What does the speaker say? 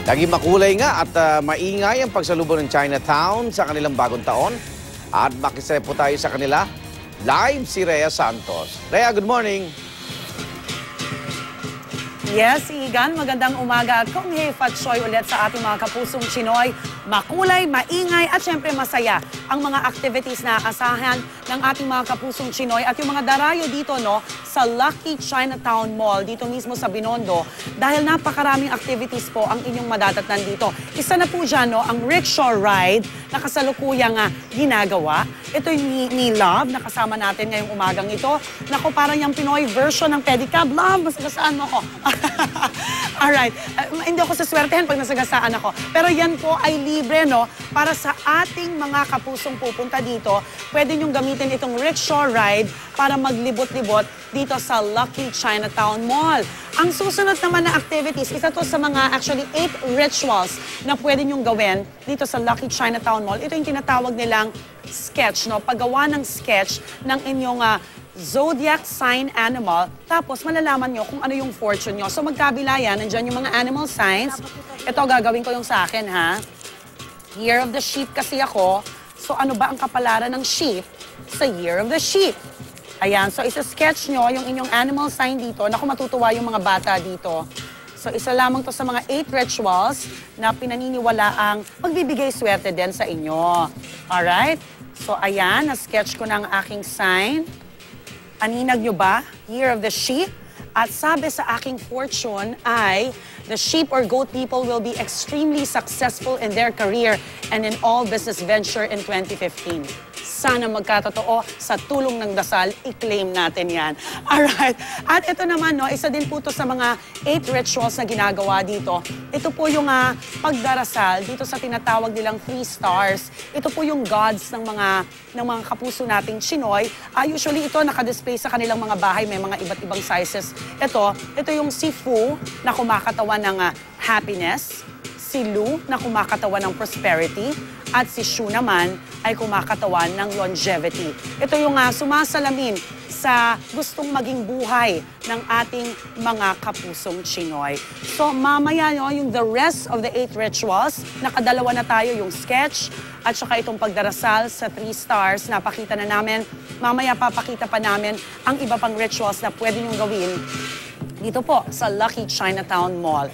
Lagi makulay nga at maingay ang pagsalubong ng Chinatown sa kanilang bagong taon. At makisaya po tayo sa kanila. Live si Rhea Santos. Rhea, good morning. Yes, Igan, magandang umaga at kung Fat Choy ulit sa ating mga kapusong Chinoy. Makulay, maingay at syempre masaya ang mga activities na asahan ng ating mga kapusong Chinoy at yung mga darayo dito sa Lucky Chinatown Mall dito mismo sa Binondo dahil napakaraming activities po ang inyong madadatnan dito. Isa na po dyan ang rickshaw ride na kasalukuyang ginagawa. Ito yung ni Love na kasama natin ngayong umagang ito. Naku, parang yung Pinoy version ng pedicab. Love, masagasaan mo ko. Alright, hindi ako saswertehan pag nasagasaan ako. Pero yan po ay libre, para sa ating mga kapusong pupunta dito. Pwede nyong gamitin itong rickshaw ride para maglibot-libot dito sa Lucky Chinatown Mall. Ang susunod naman na activities, isa to sa mga actually 8 rituals na pwede nyong gawin dito sa Lucky Chinatown Mall. Ito yung tinatawag nilang sketch, paggawa ng sketch ng inyong zodiac sign animal, tapos malalaman nyo kung ano yung fortune nyo. So magkabila yan, nandyan yung mga animal signs. Ito, gagawin ko yung sa akin, ha? Year of the sheep kasi ako. So ano ba ang kapalaran ng sheep sa year of the sheep? Ayan, so isa-sketch nyo yung inyong animal sign dito. Naku, matutuwa yung mga bata dito. So isa lamang to sa mga 8 rituals na pinaniniwala ang magbibigay swerte din sa inyo. Alright? So ayan, na-sketch ko ng aking sign. Aninag nyo ba? Year of the sheep. At sabi sa aking fortune ay, the sheep or goat people will be extremely successful in their career and in all business venture in 2015. Sana magkatotoo, sa tulong ng dasal, i-claim natin yan. Alright. At ito naman, isa din po to sa mga 8 rituals na ginagawa dito. Ito po yung pagdarasal dito sa tinatawag nilang 3 stars. Ito po yung gods ng mga kapuso nating Chinoy. Usually ito nakadisplay sa kanilang mga bahay, may mga iba't ibang sizes. Ito yung si Fu na kumakatawan ng happiness, si Lu na kumakatawan ng prosperity, at si Shu naman ay kumakatawan ng longevity. Ito yung sumasalamin sa gustong maging buhay ng ating mga kapusong Chinoy. So mamaya yung the rest of the 8 rituals, nakadalawa na tayo, yung sketch at saka itong pagdarasal sa 3 stars, napakita na namin. Mamaya papakita pa namin ang iba pang rituals na pwede niyong gawin dito po sa Lucky Chinatown Mall.